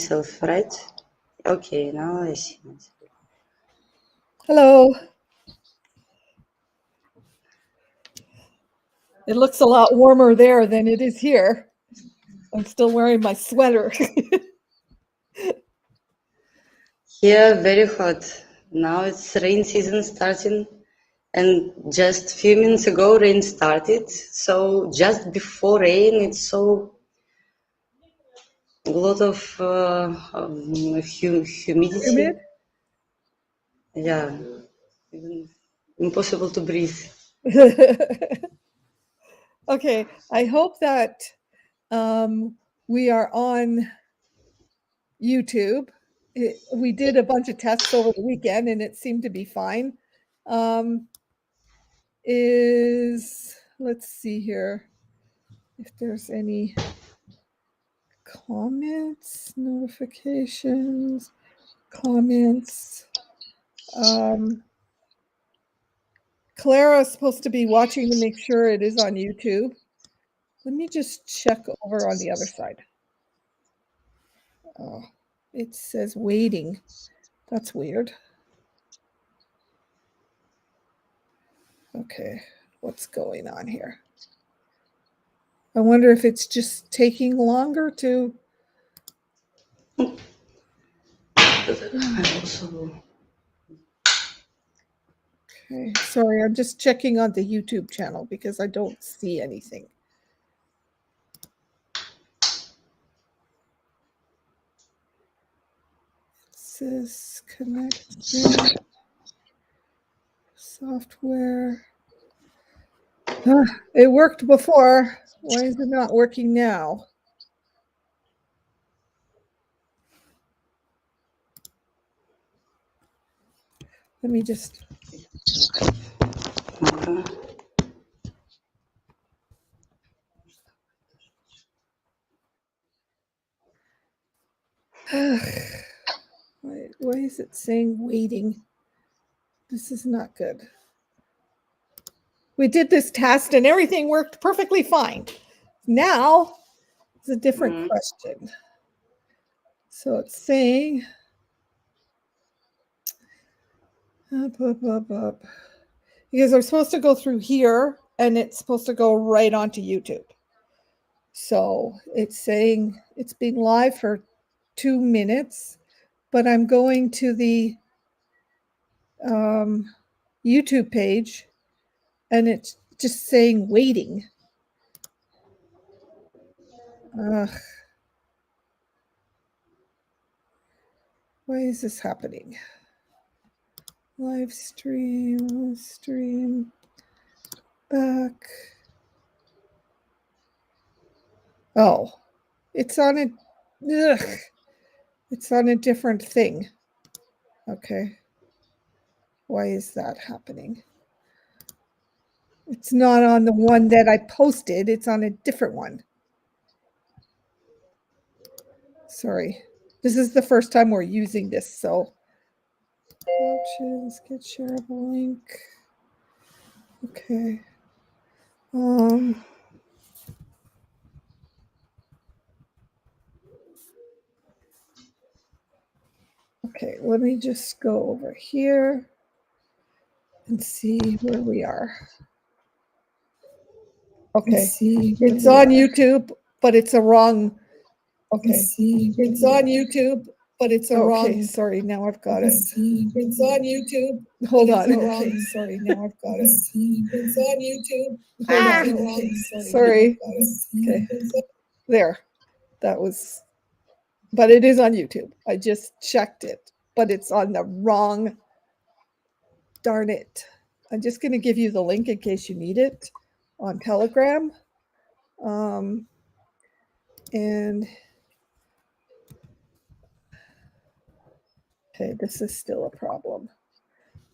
myself, right? Okay, now I see myself. Hello. It looks a lot warmer there than it is here. I'm still wearing my sweater. Here, very hot. Now it's rain season starting, and just few minutes ago rain started. So just before rain, it's so a lot of humidity. Humid? Yeah, even impossible to breathe. Okay, I hope that we are on YouTube. We did a bunch of tests over the weekend and it seemed to be fine. Let's see here if there's any comments, notifications, comments. Clara is supposed to be watching to make sure it is on YouTube. Let me just check over on the other side. Oh, it says waiting. That's weird. Okay, what's going on here? I wonder if it's just taking longer to. Okay, sorry, I'm just checking on the YouTube channel because I don't see anything. It says connection, software. It worked before. Why is it not working now? Let me just. Why is it saying waiting? This is not good. We did this test and everything worked perfectly fine. Now it's a different question. So it's saying up. Because we're supposed to go through here and it's supposed to go right onto YouTube. So it's saying it's been live for 2 minutes, but I'm going to the YouTube page and it's just saying waiting. Why is this happening? Live stream, back. Oh, it's on a, it's on a different thing. Okay. Why is that happening? It's not on the one that I posted. It's on a different one. Sorry. This is the first time we're using this, so. Options, get shareable link. Okay. Okay, let me just go over here and see where we are. Okay, it's on YouTube, but it's a wrong. Okay, it's on YouTube, but it's a wrong. Okay, sorry, now I've got it. It's on YouTube. Hold on. Okay, sorry, now I've got it. It's on YouTube. Hold on. Sorry. Okay, there. That was, but it is on YouTube. I just checked it, but it's on the wrong. Darn it. I'm just going to give you the link in case you need it on Telegram. And okay, this is still a problem.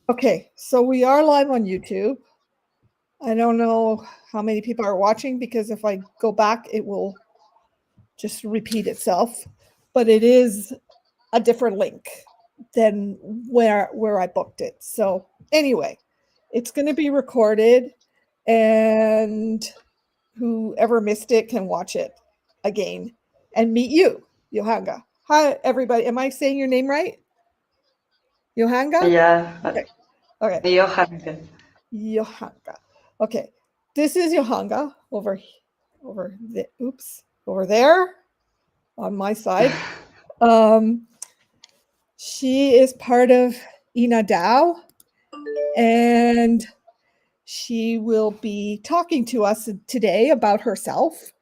Okay, so we are live on YouTube. I don't know how many people are watching because if I go back, it will just repeat itself. But it is a different link than where I booked it. So anyway, it's going to be recorded, and whoever missed it can watch it again and meet you, Johanga. Hi, everybody. Am I saying your name right? Johanga? Yeah, Okay. Johanga. Johanga. Okay. This is Johanga over there on my side. She is part of Ina Dao, and she will be talking to us today about herself,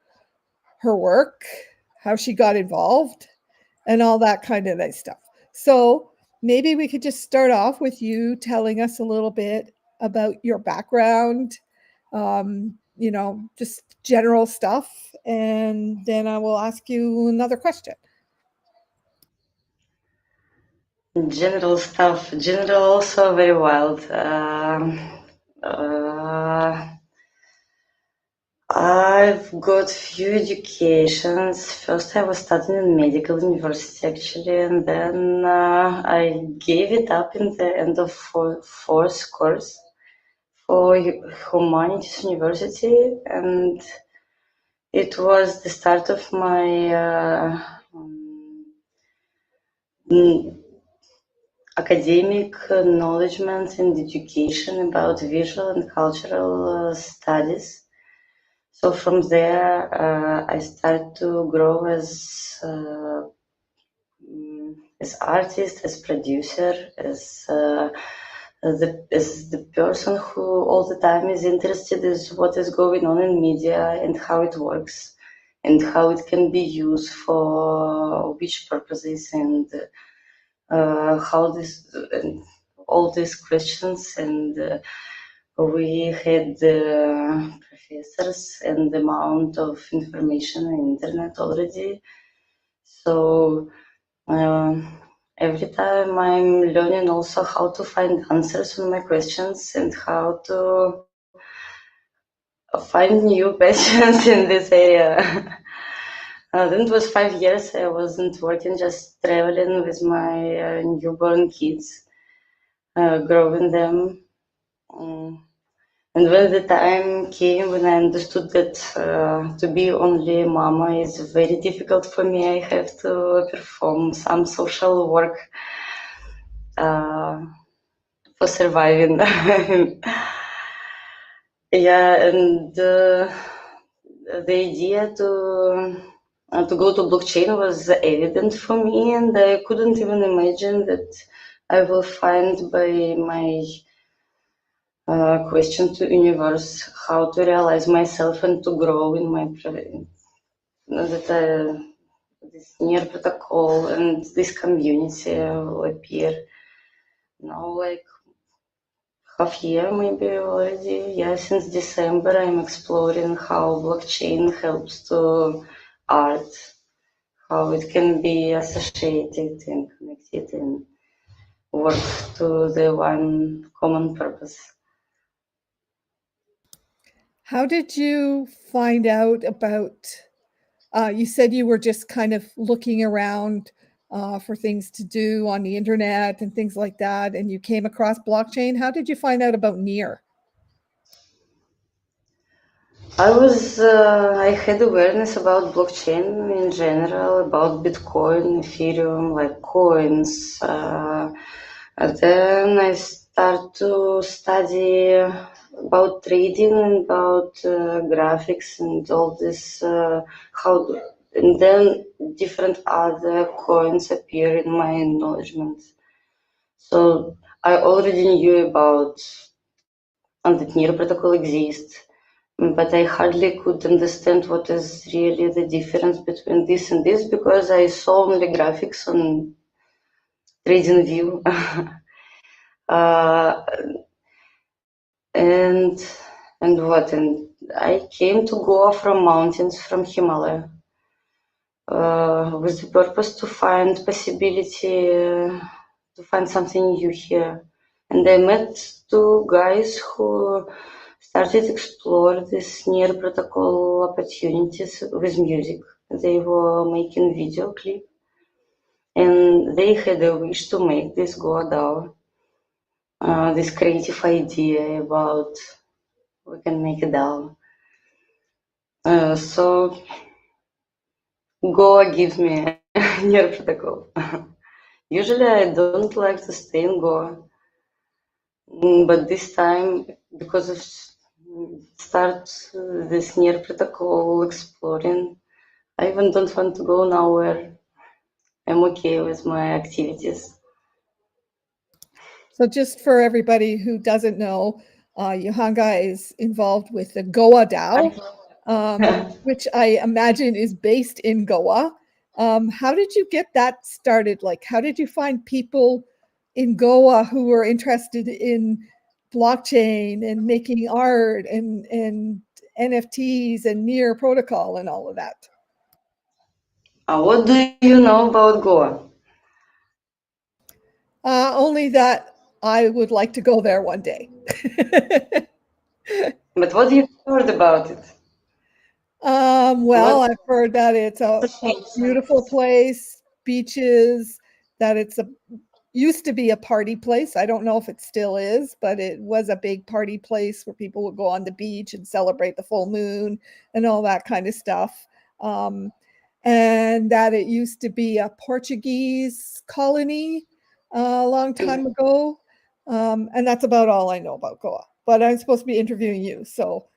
her work, how she got involved, and all that kind of nice stuff. So maybe we could just start off with you telling us a little bit about your background, just general stuff, and then I will ask you another question. General stuff. General also very wild. I've got few educations. First, I was studying in medical university actually, and then I gave it up in the end of fourth course for humanities university, and it was the start of my academic knowledge and education about visual and cultural studies. So from there, I started to grow as artist, as producer, as the person who all the time is interested in what is going on in media and how it works and how it can be used for which purposes and how this and all these questions. And we had professors and the amount of information on the internet already. So every time I'm learning also how to find answers on my questions and how to find new passions in this area. Then it was 5 years I wasn't working, just traveling with my newborn kids, growing them. And when the time came when I understood that to be only a mama is very difficult for me, I have to perform some social work for surviving. Yeah, and the idea to go to blockchain was evident for me, and I couldn't even imagine that I will find by my question to universe how to realize myself and to grow in my this near protocol and this community will appear now, like half year maybe already. Yeah, since December I'm exploring how blockchain helps to art, how it can be associated and connected and work to the one common purpose. How did you find out about? You said you were just kind of looking around for things to do on the internet and things like that, and you came across blockchain. How did you find out about NEAR? I had awareness about blockchain in general, about Bitcoin, Ethereum, like coins. Then I start to study about trading and about graphics and all this, and then different other coins appear in my acknowledgement. So I already knew about and that NEAR protocol exists, but I hardly could understand what is really the difference between this and this because I saw only graphics on TradingView. and and I came to Goa from mountains from Himalaya with the purpose to find possibility to find something new here. And I met two guys who started explore this NEAR protocol opportunities with music. They were making video clip, and they had a wish to make this Goa DAO, this creative idea about we can make a DAO. So Goa gives me near protocol. Usually I don't like to stay in Goa, but this time, because of start this near protocol exploring, I even don't want to go nowhere. I'm okay with my activities. So just for everybody who doesn't know, Johanga is involved with the Goa DAO, which I imagine is based in Goa. How did you get that started? Like, how did you find people in Goa who were interested in blockchain and making art and NFTs and near protocol and all of that? What do you know about Goa? Only that I would like to go there one day. But what you heard about it? Well, What I've heard that it's a beautiful place, beaches, that it's a used to be a party place. I don't know if it still is, but it was a big party place where people would go on the beach and celebrate the full moon and all that kind of stuff. And that it used to be a Portuguese colony a long time ago. And that's about all I know about Goa. But I'm supposed to be interviewing you, so.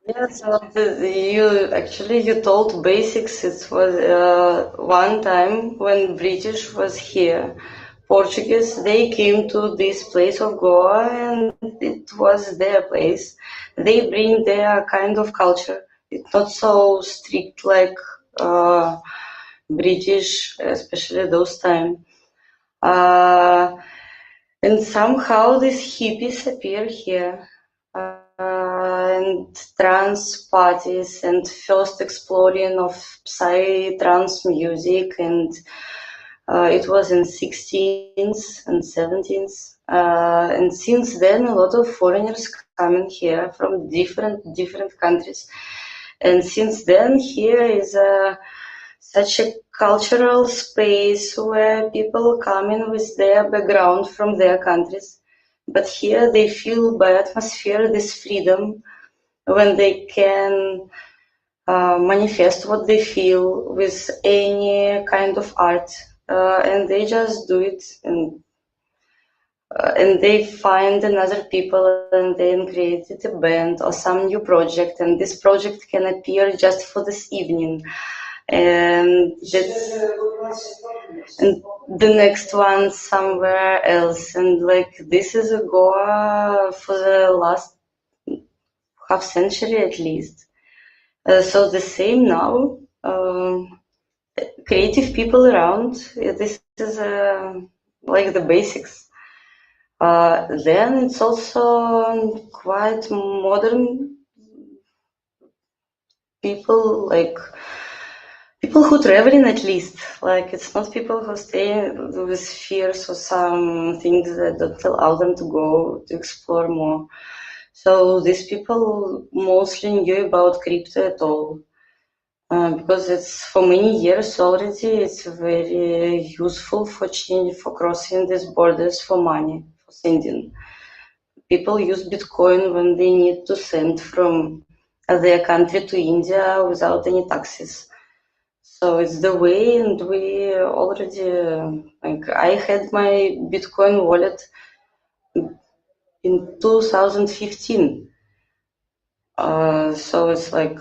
Yes, you told basics. It was one time when British was here, Portuguese. They came to this place of Goa, and it was their place. They bring their kind of culture. It's not so strict like British, especially those time. Uh, and somehow these hippies appear here. And trance parties and first exploring of psy-trance music, and it was in 16th and 17th, and since then a lot of foreigners coming here from different countries, and since then here is such a cultural space where people come in with their background from their countries, but here they feel by atmosphere this freedom when they can manifest what they feel with any kind of art, and they just do it, and they find another people and then created a band or some new project, and this project can appear just for this evening, and and the next one somewhere else, and like this is a Goa for the last half century at least. So the same now, creative people around. This is like the basics. Then it's also quite modern people, like people who traveling at least. Like it's not people who stay with fears or some things that don't allow them to go to explore more. So these people mostly knew about crypto at all. Because it's for many years already, it's very useful for crossing these borders for money, for sending. People use Bitcoin when they need to send from their country to India without any taxes. So it's the way, and we already, like, I had my Bitcoin wallet in 2015. So it's like,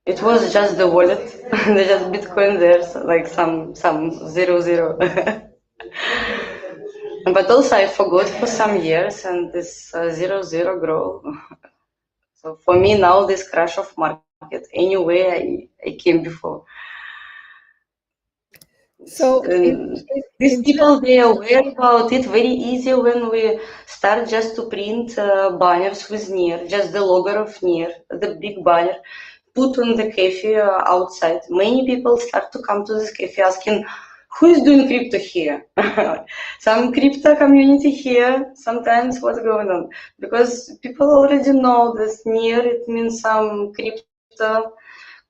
it was just the wallet, there's just Bitcoin there, so like some 00. But also I forgot for some years, and this 00 grow. So for me now, this crash of market, anyway, I came before. So these people, they are aware about it very easy when we start just to print banners with NIR, just the logo of NIR, the big banner, put on the cafe outside. Many people start to come to this cafe asking, who is doing crypto here? Some crypto community here, sometimes what's going on? Because people already know this NIR, it means some crypto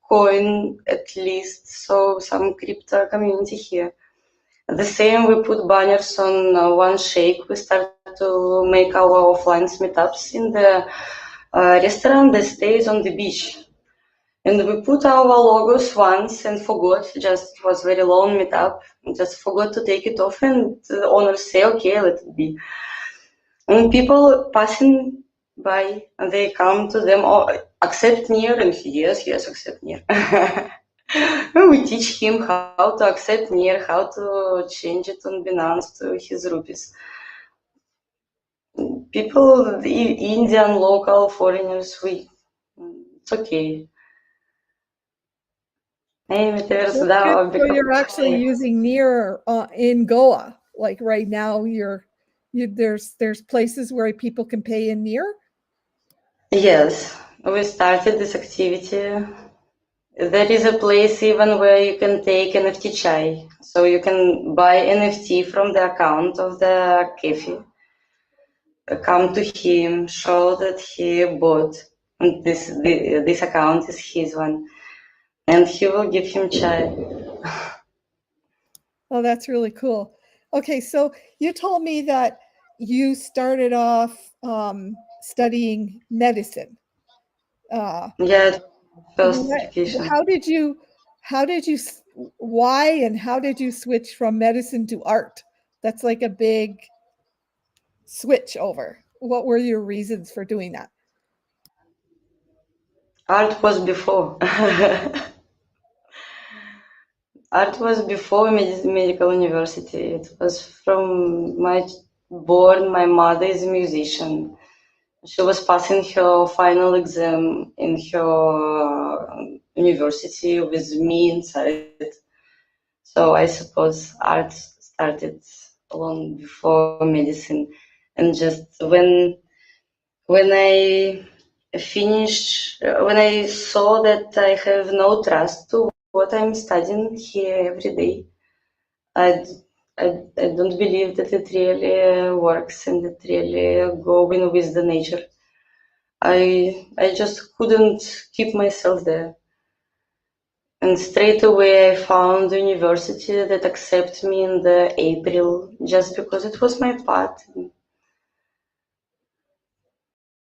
coin at least, so some crypto community here. The same, we put banners on One Shake. We start to make our offline meetups in the restaurant that stays on the beach. And we put our logos once and forgot, just it was very long meetup, just forgot to take it off, and the owners say, okay, let it be. And people passing by, and they come to them, oh, accept near, and yes, accept near. And we teach him how to accept near, how to change it on Binance to his rupees. People, Indian, local, foreigners, it's okay. So you're actually using near in Goa, like right now. There's places where people can pay in near. Yes, we started this activity. There is a place even where you can take NFT chai, so you can buy NFT from the account of the cafe. Come to him, show that he bought, and this account is his one, and he will give him chai. Oh, that's really cool. Okay, so you told me that you started off studying medicine. Yeah, first education. Why and how did you switch from medicine to art? That's like a big switch over. What were your reasons for doing that? Art was before. Art was before medical university. It was from my born. My mother is a musician. She was passing her final exam in her university with me inside. So I suppose art started long before medicine. And just when I finished, when I saw that I have no trust to what I'm studying here every day, I don't believe that it really works and it really going with the nature. I just couldn't keep myself there. And straight away I found a university that accepted me in the April just because it was my path.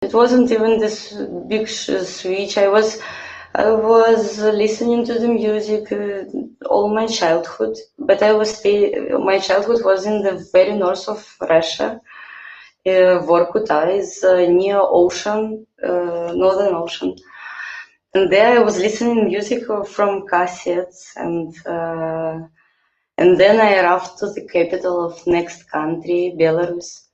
It wasn't even this big switch. I was listening to the music all my childhood, but my childhood was in the very north of Russia. Vorkuta is near ocean, Northern Ocean. And there I was listening music from cassettes, and then I arrived to the capital of next country, Belarus.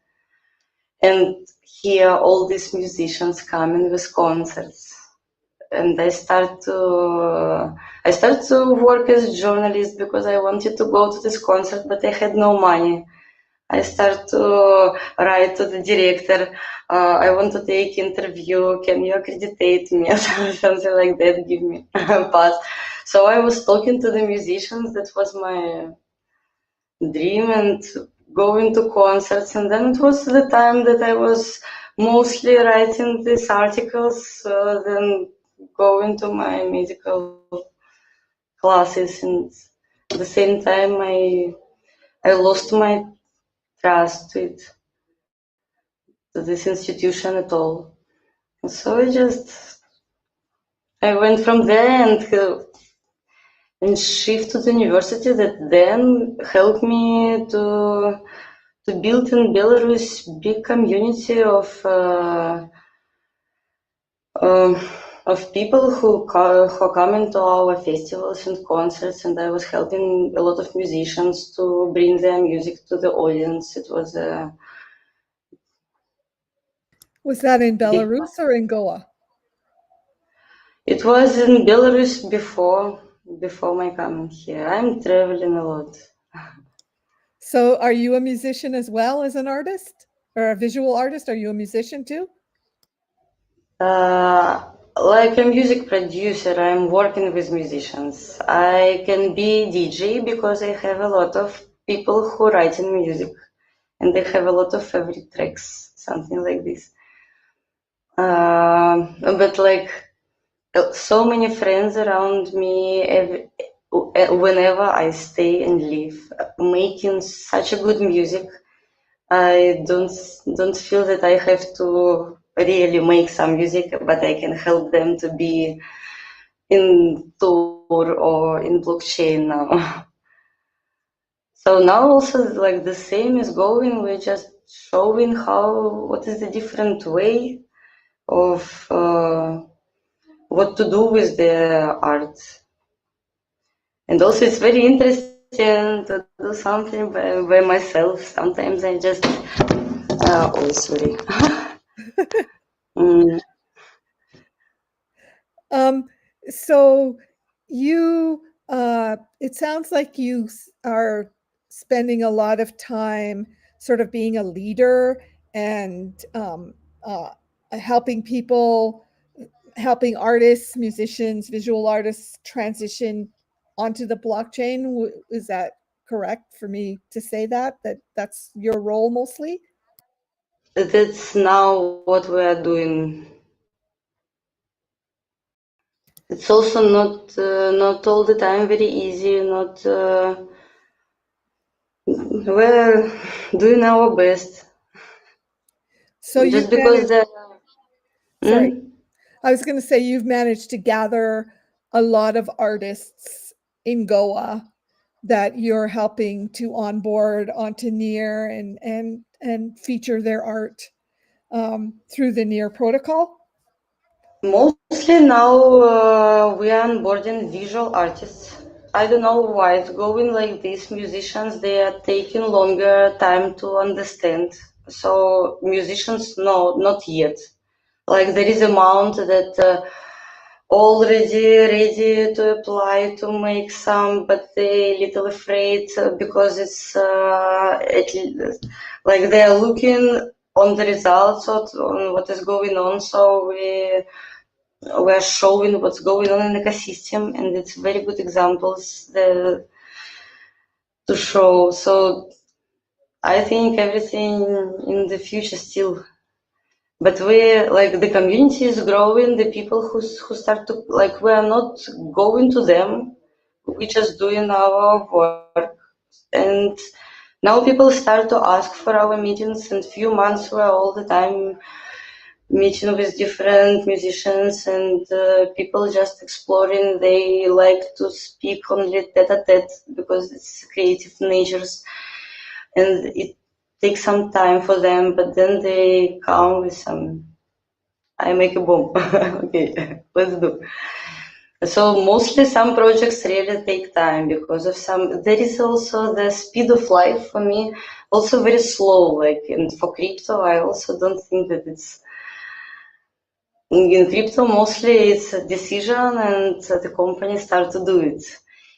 And here all these musicians coming with concerts. And I start to work as a journalist because I wanted to go to this concert, but I had no money. I start to write to the director, I want to take interview, can you accreditate me? Something like that, give me a pass. So I was talking to the musicians, that was my dream, and going to concerts. And then it was the time that I was mostly writing these articles, then going to my medical classes. And at the same time, I lost my trust to this institution at all. And so I went from there and shift to the university that then helped me to build in Belarus big community of people who come into our festivals and concerts, and I was helping a lot of musicians to bring their music to the audience. It was Was that in Belarus or in Goa? It was in Belarus before my coming here. I'm traveling a lot. So are you a musician as well as an artist or a visual artist? Are you a musician too? Like a music producer, I'm working with musicians. I can be DJ because I have a lot of people who write in music and they have a lot of favorite tracks, something like this. But like so many friends around me, whenever I stay and live, making such a good music, I don't feel that I have to really make some music, but I can help them to be in Tor or in blockchain now. So now also like the same is going. We're just showing what is the different way of what to do with the art. And also it's very interesting to do something by myself. Sometimes I just, oh, sorry. Mm. So you, it sounds like you are spending a lot of time sort of being a leader and uh, helping people, helping artists, musicians, visual artists transition onto the blockchain. Is that correct for me to say that that's your role mostly? That's now what we are doing. It's also not all the time very easy. Not we're doing our best. So Just you've because managed, the sorry, mm? I was going to say you've managed to gather a lot of artists in Goa that you're helping to onboard onto Near and feature their art through the Near protocol. Mostly now we are onboarding visual artists. I don't know why it's going like this. Musicians, they are taking longer time to understand. So musicians, no, not yet. Like there is amount that already ready to apply to make some, but they little afraid because it's like they are looking on the results of on what is going on. So we're showing what's going on in the ecosystem, and it's very good examples to show. So I think everything in the future still, but we like the community is growing. The people who start to like we are not going to them, we just doing our work, and now people start to ask for our meetings. And few months we're all the time meeting with different musicians and people just exploring. They like to speak only tete-a-tete because it's creative natures and it takes some time for them, but then they come with some, I make a bomb. Okay, let's do. So mostly some projects really take time because of some, there is also the speed of life for me, also very slow, like, and for crypto, I also don't think that it's in crypto, mostly it's a decision and the company start to do it.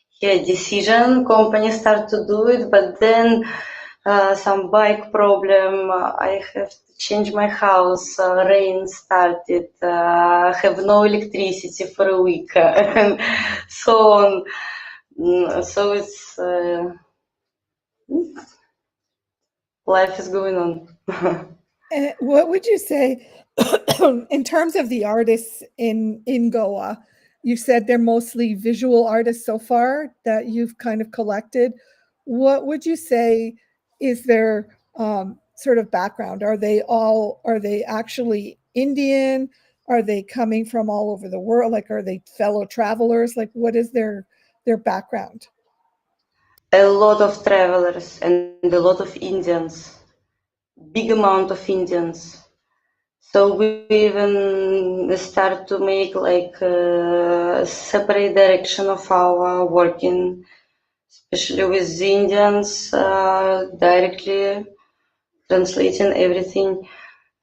Here, decision, company start to do it, but then some bike problem, I have to change my house, rain started, have no electricity for a week, and so on. So it's, life is going on. What would you say in terms of the artists in Goa? You said they're mostly visual artists so far that you've kind of collected. What would you say is their sort of background? Are they actually Indian? Are they coming from all over the world? Like, are they fellow travelers? Like, what is their background? A lot of travelers and a lot of Indians, big amount of Indians. So we even start to make like a separate direction of our working, especially with the Indians, directly translating everything.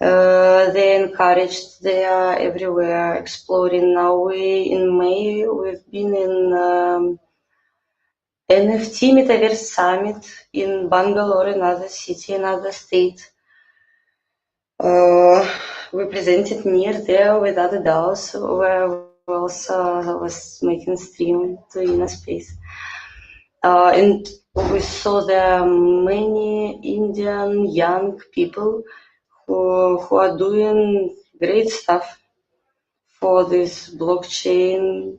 They encouraged, they are everywhere exploring. Now in May, we've been in NFT Metaverse Summit in Bangalore, another city, another state. We presented near there with other DAOs where we also was making stream to inner space. And we saw there are many Indian young people who are doing great stuff for this blockchain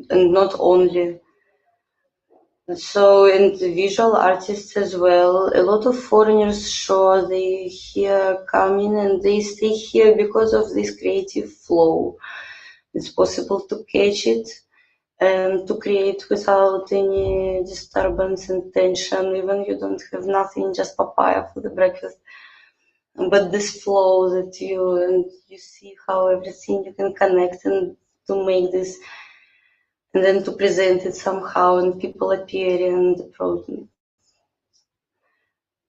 and not only. So, and the visual artists as well. A lot of foreigners show they here come in and they stay here because of this creative flow. It's possible to catch it. and to create without any disturbance and tension. Even you don't have nothing, just papaya for the breakfast. But this flow that you see how everything you can connect and to make this, and then to present it somehow, and people appear and approach.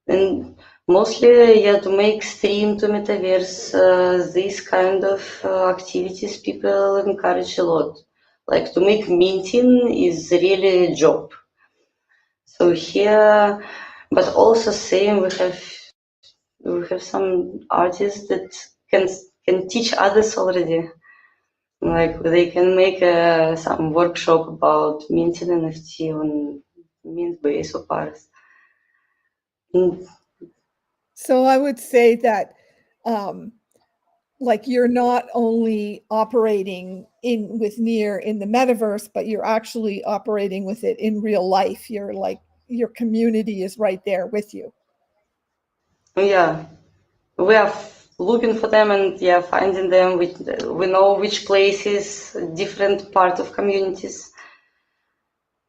And mostly, yeah, to make stream to metaverse, these kind of activities people encourage a lot. Like to make minting is really a job. So here, but also same, we have some artists that can teach others already. Like they can make some workshop about minting NFT on mint base or Paris. Mm. So I would say that like you're not only operating with Near in the metaverse, but you're actually operating with it in real life. You're like, your community is right there with you. Yeah, we are looking for them and yeah, finding them. We know which places, different part of communities,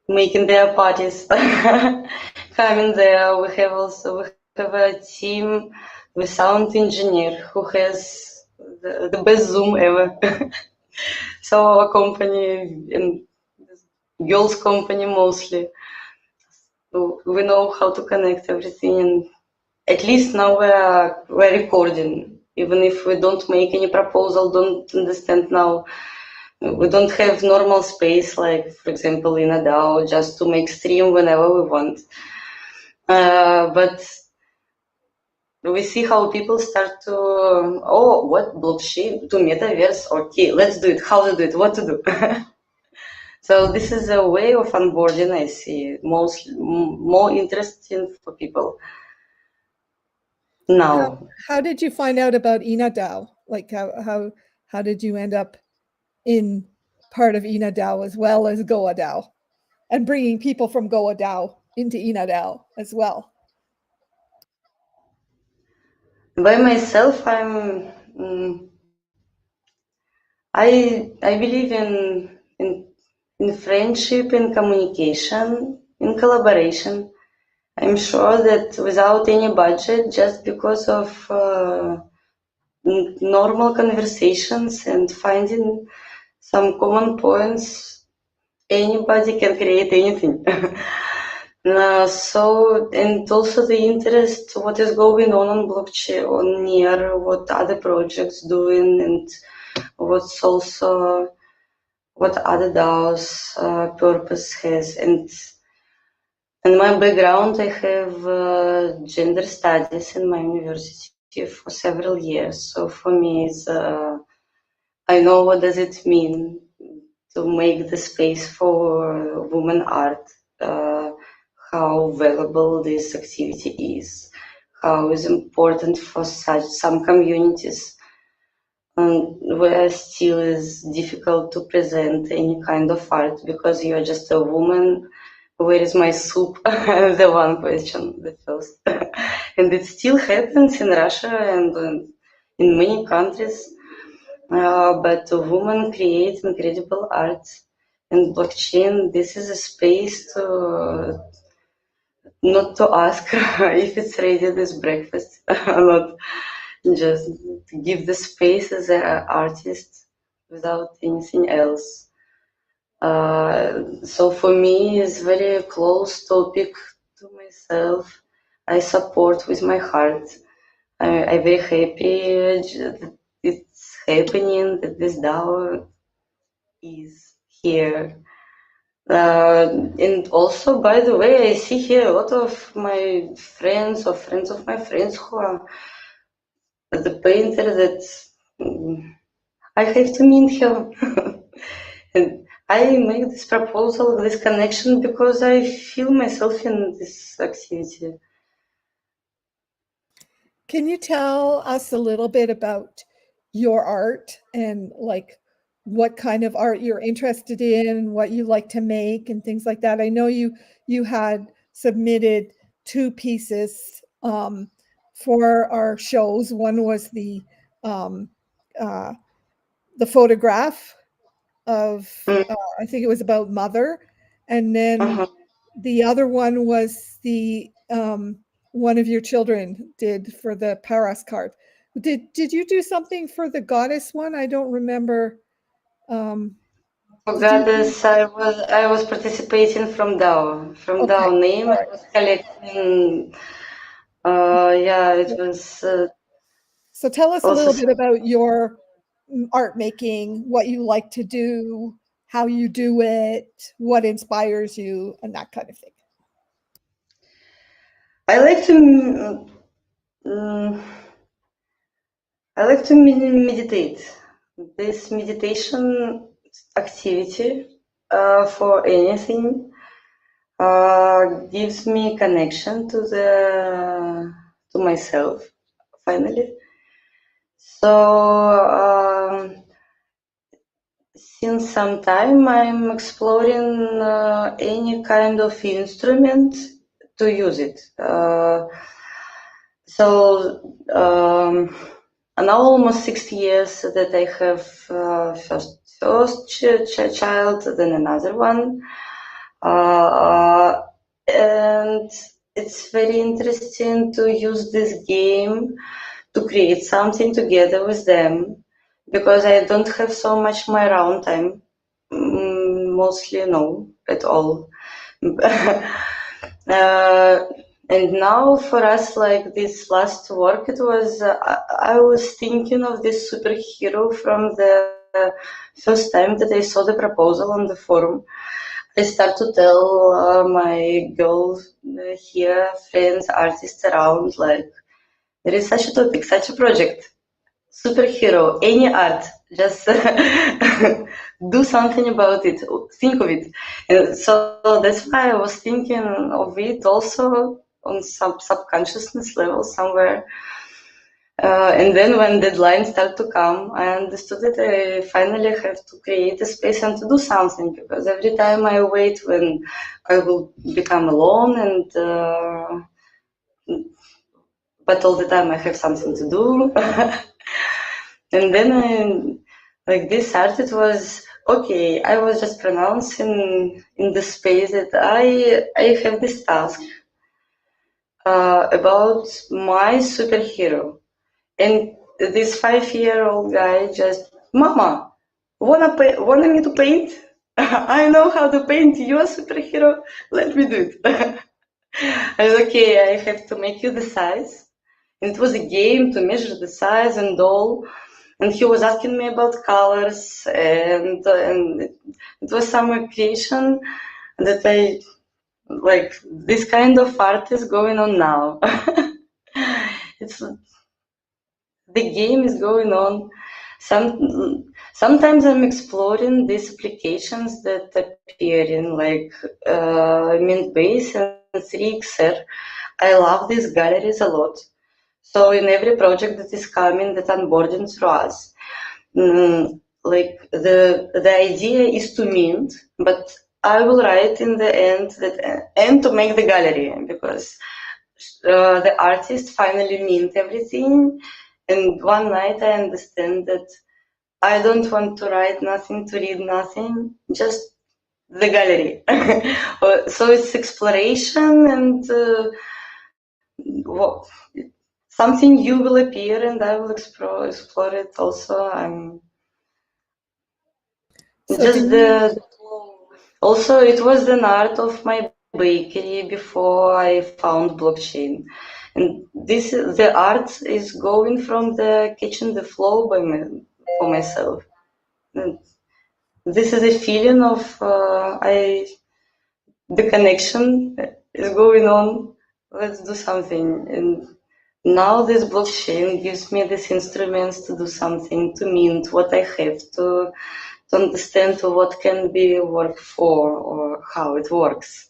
making their parties, coming there. We have a team with sound engineer who has the best Zoom ever. So our company and girls company mostly. So we know how to connect everything, and at least now we're recording. Even if we don't make any proposal, don't understand now. We don't have normal space, like for example in a DAO, just to make stream whenever we want. But we see how people start to, oh, what blockchain to metaverse? Okay, let's do it. How to do it? What to do? So this is a way of onboarding. I see more interesting for people now. How did you find out about InaDAO? Like how did you end up in part of InaDAO as well as GoaDAO, and bringing people from GoaDAO into InaDAO as well? By myself, I believe in friendship, in communication, in collaboration. I'm sure that without any budget, just because of normal conversations and finding some common points, anybody can create anything. So, and also the interest, what is going on blockchain, on near, what other projects doing, and what's also what other DAO's purpose has. And in my background, I have gender studies in my university for several years. So for me, I know what does it mean to make the space for women art, how valuable this activity is, how is important for some communities, where still is difficult to present any kind of art because you're just a woman. Where is my soup? The one question, the first. And it still happens in Russia and in many countries. But women create incredible art. And blockchain, this is a space to not to ask if it's ready this breakfast or not. Just give the space as an artist without anything else. So for me, it's very close topic to myself. I support with my heart. I'm very happy that it's happening, that this DAO is here. And also, by the way, I see here a lot of my friends or friends of my friends who are the painter that I have to meet her. And I make this proposal, this connection, because I feel myself in this activity. Can you tell us a little bit about your art and like what kind of art you're interested in, what you like to make and things like that? I know you had submitted 2 pieces for our shows. One was the photograph, of I think it was about mother, and then the other one was the one of your children did for the Paras card. Did you do something for the goddess one? I don't remember. For Did you? Goddess, I was participating from DAO. From Okay. DAO name, All I right. was collecting. Yeah, it was So tell us a also little bit about your art making, what you like to do, how you do it, what inspires you, and that kind of thing. I like to mm, I like to meditate. This meditation activity for anything gives me connection to myself finally. So since some time I'm exploring any kind of instrument to use it. So now almost 6 years that I have first child, then another one, and it's very interesting to use this game to create something together with them because I don't have so much my round time, mostly no at all. And now for us, like this last work, it was I was thinking of this superhero from the first time that I saw the proposal on the forum. I start to tell my girl here, friends, artists around, like there is such a topic, such a project, superhero, any art, just do something about it, think of it. And so that's why I was thinking of it also on some subconsciousness level somewhere. And then when deadlines start to come, I understood that I finally have to create a space and to do something because every time I wait when I will become alone but all the time I have something to do. And then like this art, it was okay. I was just pronouncing in the space that I have this task about my superhero, and this 5-year-old guy just, Mama, wanna me to paint? I know how to paint. You're a superhero. Let me do it. I was okay. I have to make you the size. And it was a game to measure the size and all. And he was asking me about colors, and it was some creation that I like. This kind of art is going on now. It's the game is going on. Sometimes I'm exploring these applications that appear in like Mint-Base and 3XR. I love these galleries a lot. So in every project that is coming, that onboarding through us, like the idea is to mint, but I will write in the end that and to make the gallery because the artist finally mint everything. And one night I understand that I don't want to write nothing, to read nothing, just the gallery. So it's exploration and something new will appear and I will explore it also. I'm So just also it was an art of my bakery before I found blockchain. And the art is going from the kitchen the flow for myself. And this is a feeling of the connection is going on. Let's do something. And now this blockchain gives me these instruments to do something, to mint what I have, to understand what can be work for or how it works.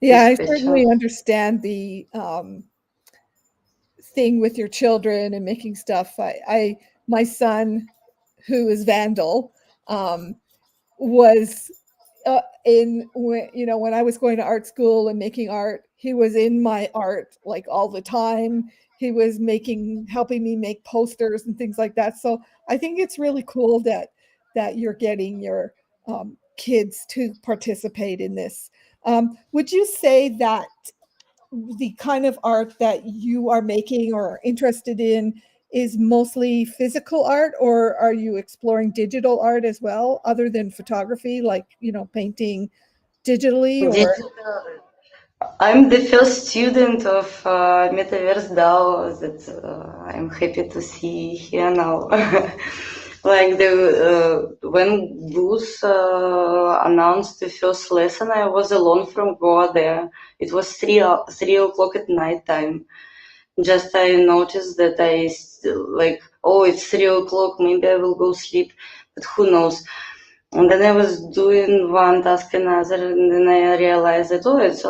Yeah, This I question. certainly understand the thing with your children and making stuff. My son, who is Vandal, was in when I was going to art school and making art. he was in my art like all the time. He was helping me make posters and things like that. So I think it's really cool that you're getting your kids to participate in this. Would you say that the kind of art that you are making or are interested in is mostly physical art, or are you exploring digital art as well, other than photography, like, painting digitally? Or I'm the first student of Metaverse DAO that I'm happy to see here now. Like when Bruce announced the first lesson, I was alone from Goa there. It was 3 o'clock at night time. Just I noticed that I still like, oh, it's 3 o'clock. Maybe I will go sleep, but who knows? And then I was doing one task another, and then I realized that, oh, it's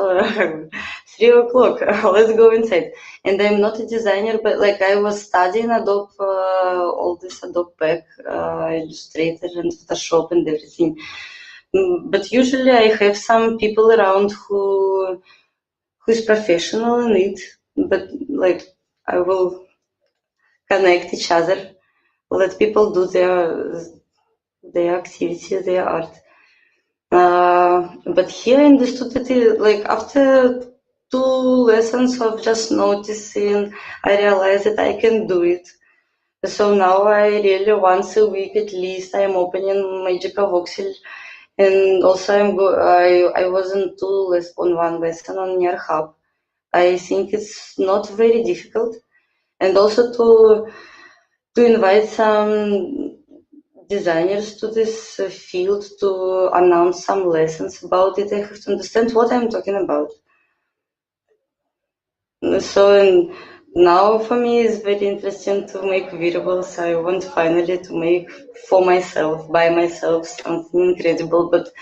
3 o'clock. Let's go inside. And I'm not a designer, but like I was studying Adobe, all this Adobe Pack, Illustrator and Photoshop and everything. But usually I have some people around who is professional in it. But like I will connect each other, let people do their activity, their art. But here I understood that like after 2 lessons of just noticing, I realized that I can do it. So now I really once a week at least I'm opening Magica Voxel, and also I was on one lesson on Near Hub. I think it's not very difficult, and also to invite some designers to this field to announce some lessons about it. I have to understand what I'm talking about. So now for me it's very interesting to make wearables. I want finally to make for myself, by myself, something incredible, but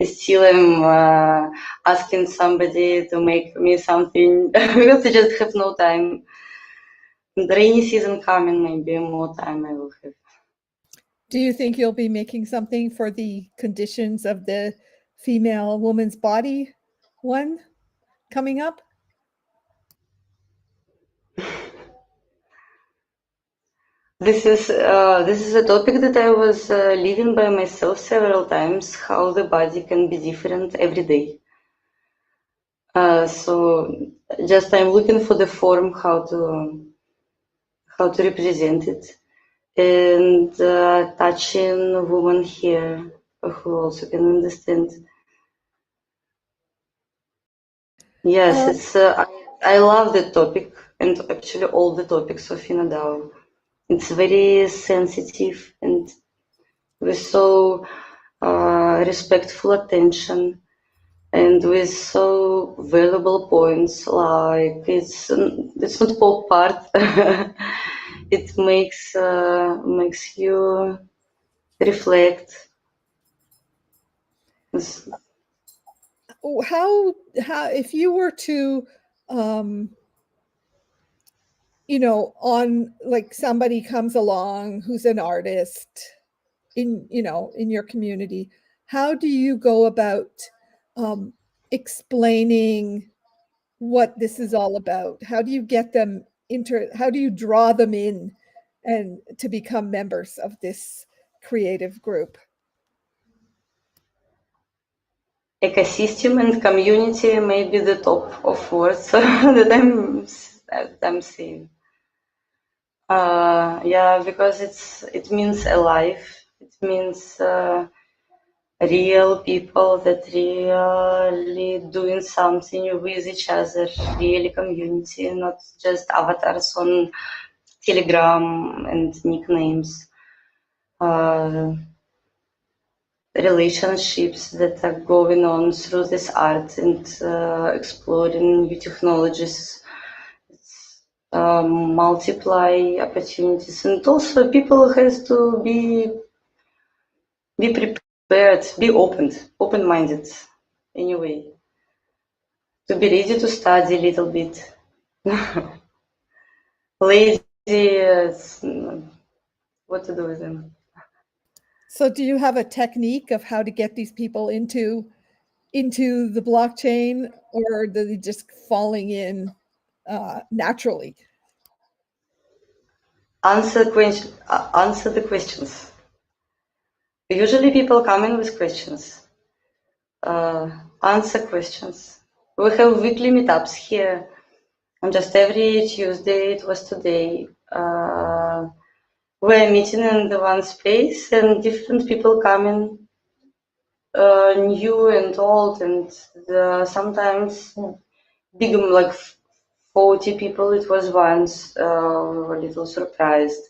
still I'm asking somebody to make me something because I just have no time. The rainy season coming, maybe more time I will have. do you think you'll be making something for the conditions of the female woman's body one coming up? This is a topic that I was living by myself several times. How the body can be different every day. So just I'm looking for the form how to represent it, and touching a woman here who also can understand. Yes, it's I love the topic, and actually all the topics of Inadao. It's very sensitive and with so respectful attention and with so valuable points. Like it's not pop art. It makes you reflect. How if you were to on like somebody comes along who's an artist in your community, how do you go about explaining what this is all about? How do you get them how do you draw them in and to become members of this creative group? Ecosystem and community may be the top of words that I'm seeing. Yeah, because it means alive. It means real people that really doing something with each other, really community, not just avatars on Telegram and nicknames. Relationships that are going on through this art and exploring new technologies. Multiply opportunities, and also people has to be prepared, be open-minded anyway, to be ready to study a little bit. Lazy, what to do with them. So do you have a technique of how to get these people into into the blockchain, or are they just falling in naturally? Answer the questions. Usually people come in with questions. Answer questions. We have weekly meetups here. And just every Tuesday, it was today, we're meeting in the one space and different people come in, new and old, and sometimes big, like 40 people it was once. We were a little surprised.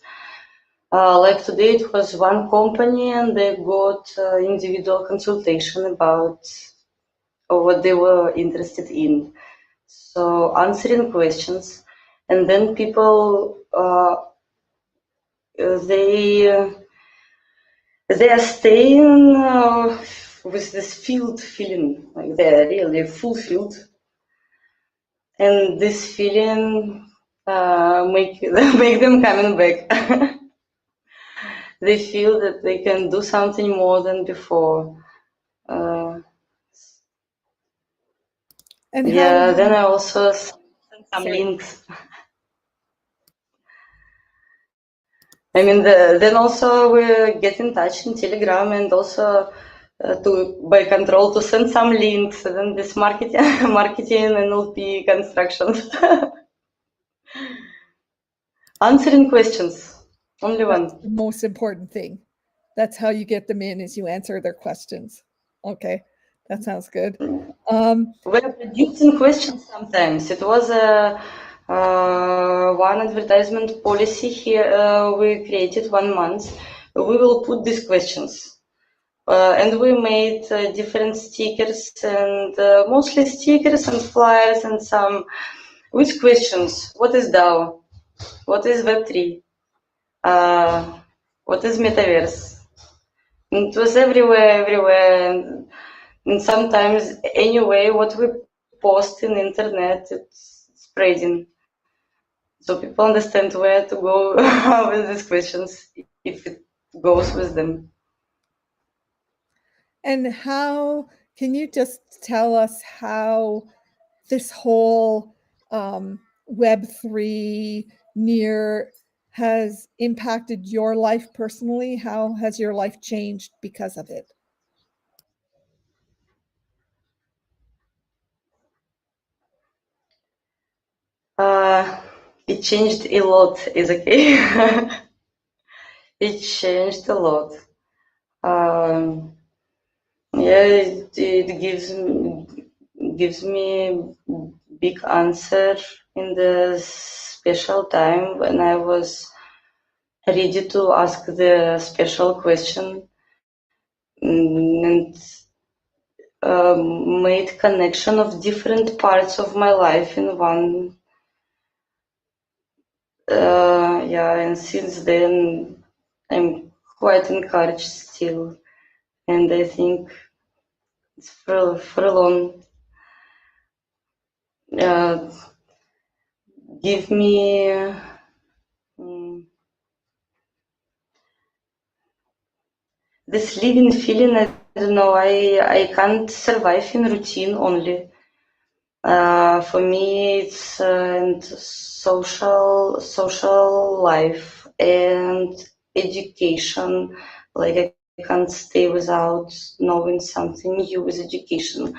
Like today, it was one company and they got individual consultation about what they were interested in. So answering questions, and then people they are staying with this filled feeling, like they're really fulfilled, and this feeling make them coming back. They feel that they can do something more than before. And yeah, then I also sent some links. I mean, then also we get in touch in Telegram and also by control to send some links, and then this marketing NLP constructions. Answering questions, only one. That's the most important thing. That's how you get them in, is you answer their questions. Okay, that sounds good. We're producing questions sometimes. It was one advertisement policy here we created 1 month. We will put these questions. And we made different stickers, and mostly stickers and flyers and some with questions. What is DAO? What is Web3? What is Metaverse? And it was everywhere. And sometimes, anyway, what we post in the internet, it's spreading. So people understand where to go with these questions, if it goes with them. And how, can you just tell us how this whole Web3 near has impacted your life personally? How has your life changed because of it? It changed a lot, is okay. It changed a lot. Yeah, it gives me big answer in the special time when I was ready to ask the special question, and made connection of different parts of my life in one. Yeah, and since then I'm quite encouraged still, and I think it's for a long. Give me this living feeling. I don't know. I can't survive in routine only. For me, it's social life and education. Like I can't stay without knowing something new with education.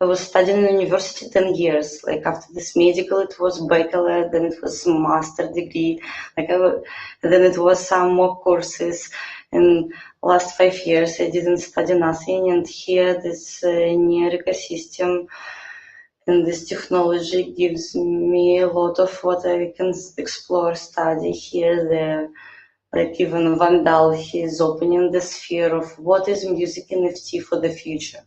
I was studying in university 10 years. Like after this medical, it was bachelor, then it was master degree. Then it was some more courses. And last 5 years, I didn't study nothing. And here, this near ecosystem and this technology gives me a lot of what I can explore, study here, there. Like even Vandal, he is opening the sphere of what is music NFT for the future.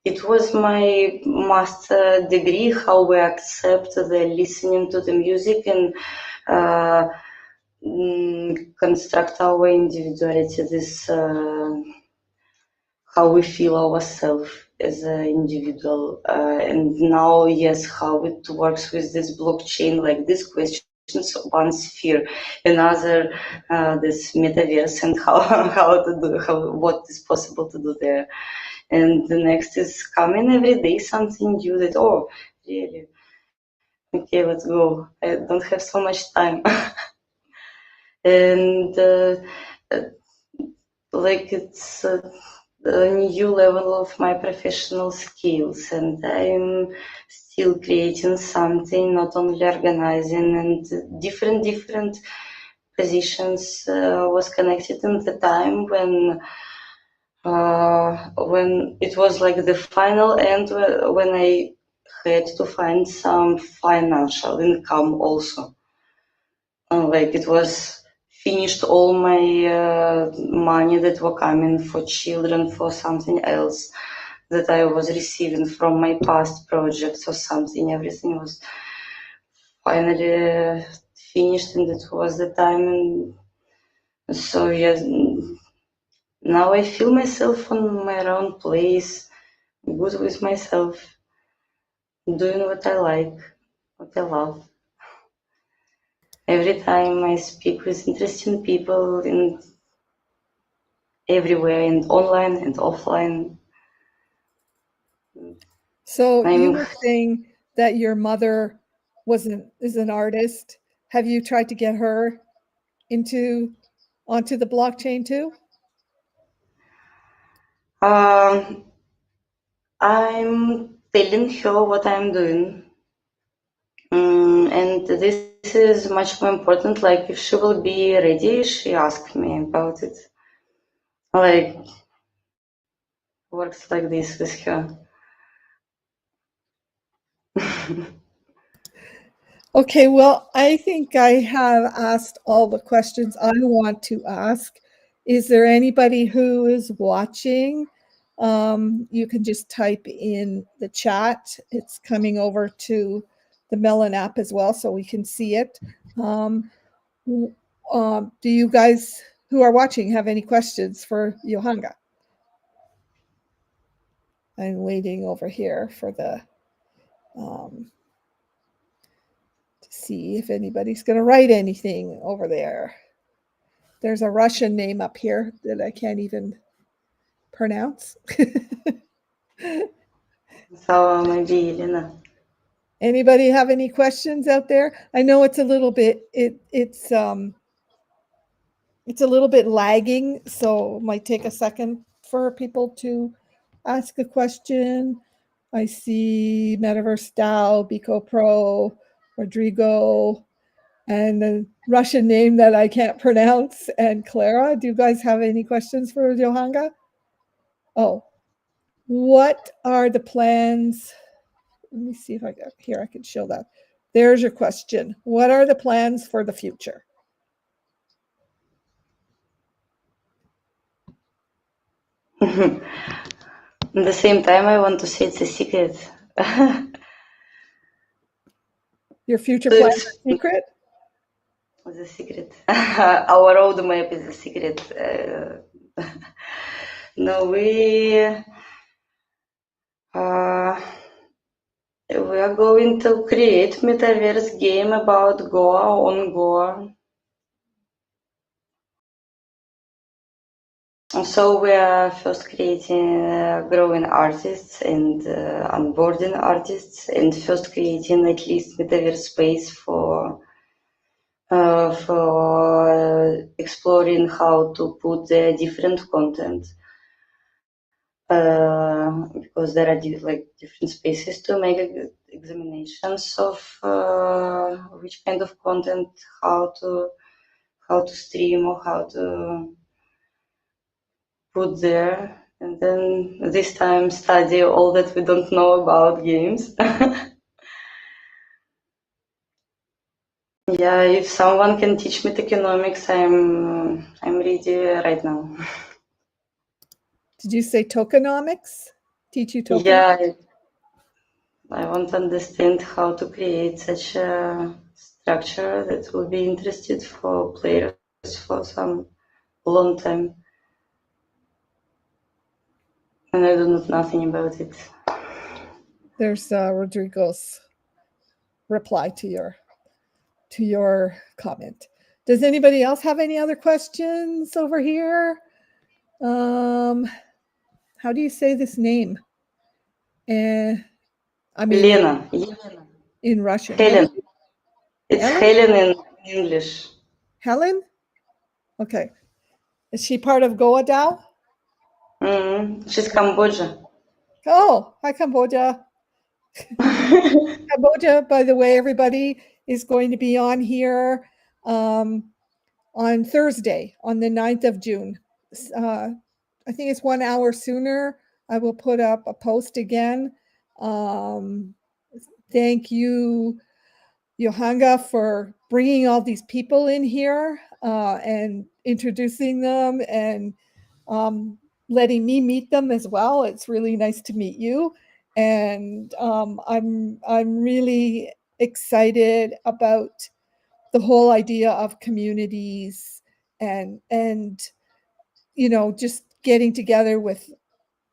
It was my master degree, how we accept the listening to the music and construct our individuality, this how we feel ourselves as an individual. And now, yes, how it works with this blockchain, like this question. One sphere, another this metaverse, and what is possible to do there. and the next is coming every day something new that, oh, really? Okay, let's go. I don't have so much time. And like it's a new level of my professional skills, and I'm still creating something, not only organizing, and different positions was connected in the time when it was like the final end, when I had to find some financial income also. Like it was finished all my money that were coming for children, for something else that I was receiving from my past projects or something. Everything was finally finished, and it was the time. And so yes, now I feel myself on my own place, good with myself, doing what I like, what I love. Every time I speak with interesting people in everywhere, and online and offline. So you were saying that your mother is an artist. Have you tried to get her onto the blockchain too? I'm telling her what I'm doing. And this is much more important. Like, if she will be ready, she asked me about it. Like, works like this with her. Okay, well, I think I have asked all the questions I want to ask. Is there anybody who is watching? You can just type in the chat. It's coming over to the Melon app as well, so we can see it. Do you guys who are watching have any questions for Johanga? I'm waiting over here for the to see if anybody's going to write anything over there. There's a Russian name up here that I can't even pronounce. So maybe Elena. Anybody have any questions out there? I know it's a little bit it's a little bit lagging, so it might take a second for people to ask a question. I see Metaverse DAO, Bico Pro, Rodrigo, and a Russian name that I can't pronounce, and Clara. Do you guys have any questions for Johanga? Oh, what are the plans? Let me see if I got here. I can show that. There's your question. What are the plans for the future? At the same time, I want to say it's a secret. Your future plan is a secret? It's a secret. Our roadmap is a secret. No, we are going to create metaverse game about Goa on Goa. So we are first creating growing artists and onboarding artists, and first creating at least metaverse space for exploring how to put the different content. Because there are different spaces to make examinations of which kind of content, how to stream or how to put there, and then this time study all that we don't know about games. Yeah, if someone can teach me tokenomics, I'm ready right now. Did you say tokenomics? Teach you tokenomics? Yeah, I want to understand how to create such a structure that will be interested for players for some long time. And I do not know nothing about it. There's Rodrigo's reply to your comment. Does anybody else have any other questions over here? How how do you say this name? I mean, Elena. in Russian. Helen. It's Helen? Helen in English. Helen? Okay. Is she part of Goa DAO? She's Cambodia. Oh, hi, Cambodia. Cambodia, by the way, everybody is going to be on here on Thursday, on the 9th of June. I think it's 1 hour sooner. I will put up a post again. Thank you, Johanga, for bringing all these people in here and introducing them and letting me meet them as well. It's really nice to meet you, and I'm really excited about the whole idea of communities and you know, just getting together with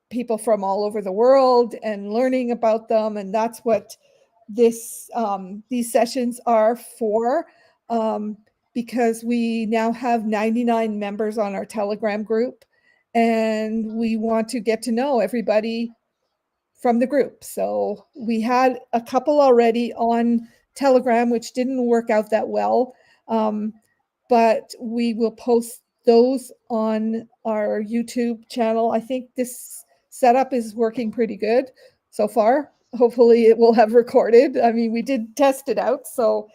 people from all over the world and learning about them, and that's what these sessions are for, because we now have 99 members on our Telegram group, and we want to get to know everybody from the group. So we had a couple already on Telegram, which didn't work out that well, but we will post those on our YouTube channel. I think this setup is working pretty good so far. Hopefully it will have recorded. I mean, we did test it out. So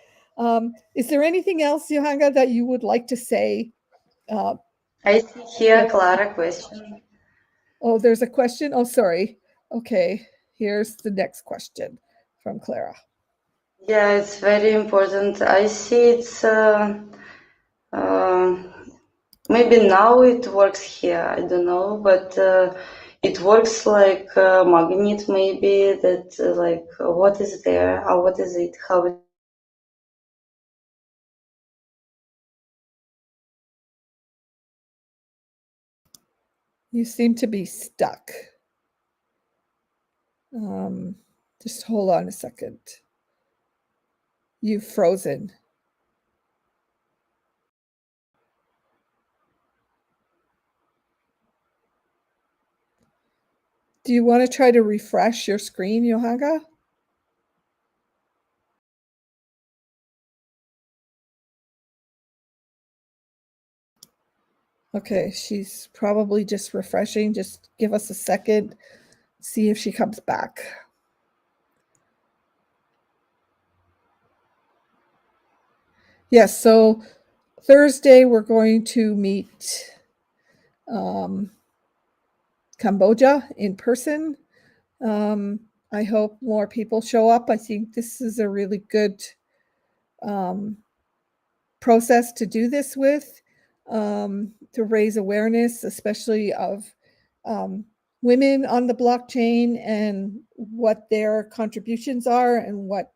is there anything else, Johanga, that you would like to say? I see here Clara question. Oh, there's a question. Oh, sorry. Okay, here's the next question from Clara. Yeah, it's very important. I see it's maybe now it works here. I don't know, but it works like a magnet. Maybe that like what is there? Or what is it? How it? You seem to be stuck. Just hold on a second. You've frozen. Do you want to try to refresh your screen, Johanga? Okay, she's probably just refreshing. Just give us a second, see if she comes back. Yes, so Thursday we're going to meet Cambodia in person. I hope more people show up. I think this is a really good process to do this with, to raise awareness, especially of women on the blockchain and what their contributions are and what,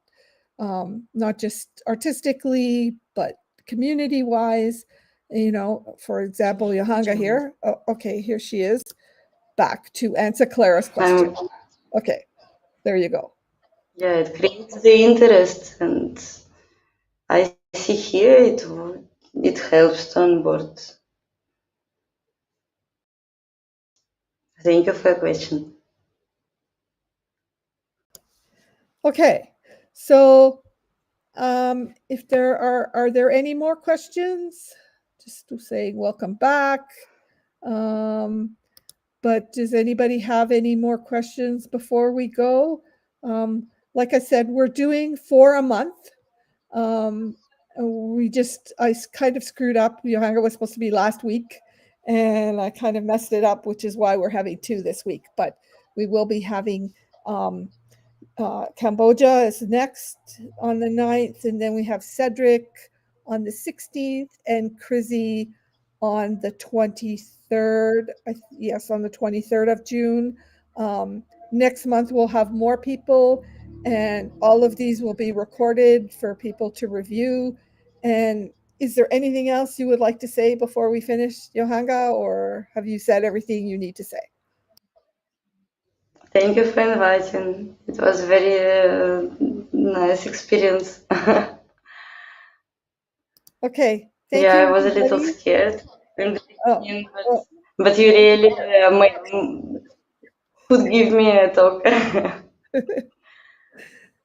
not just artistically, but community-wise. You know, for example, Johanga here. Oh, okay, here she is, back to answer Clara's question. Okay, there you go. Yeah, it creates the interest, and I see here it helps to onboard. Thank you for your question. Okay, so if there are there any more questions? Just to say welcome back. But does anybody have any more questions before we go? Like I said, we're doing 4 a month. I kind of screwed up. Johanga was supposed to be last week, and I kind of messed it up, which is why we're having 2 this week. But we will be having Cambodia is next on the 9th, and then we have Cedric on the 16th and Chrissy on the 23rd. Yes, on the 23rd of June. Next month we'll have more people, and all of these will be recorded for people to review. And is there anything else you would like to say before we finish, Johanga, or have you said everything you need to say? Thank you for inviting. It was very nice experience. Okay, thank yeah, you. I was everybody. a little scared in the beginning, but you really could give me a talk.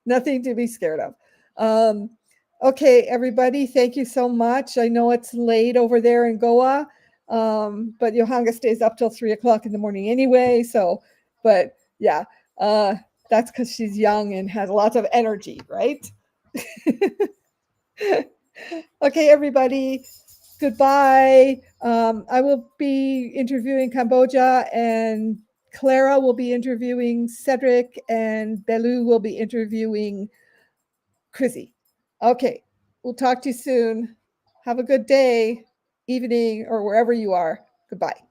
Nothing to be scared of. Okay, everybody, thank you so much. I know it's late over there in Goa, but Johanga stays up till 3 o'clock in the morning anyway. So, but yeah, that's because she's young and has lots of energy, right? Okay, everybody, goodbye. I will be interviewing Cambodia, and Clara will be interviewing Cedric, and Belu will be interviewing Chrissy. Okay, we'll talk to you soon. Have a good day, evening, or wherever you are. Goodbye.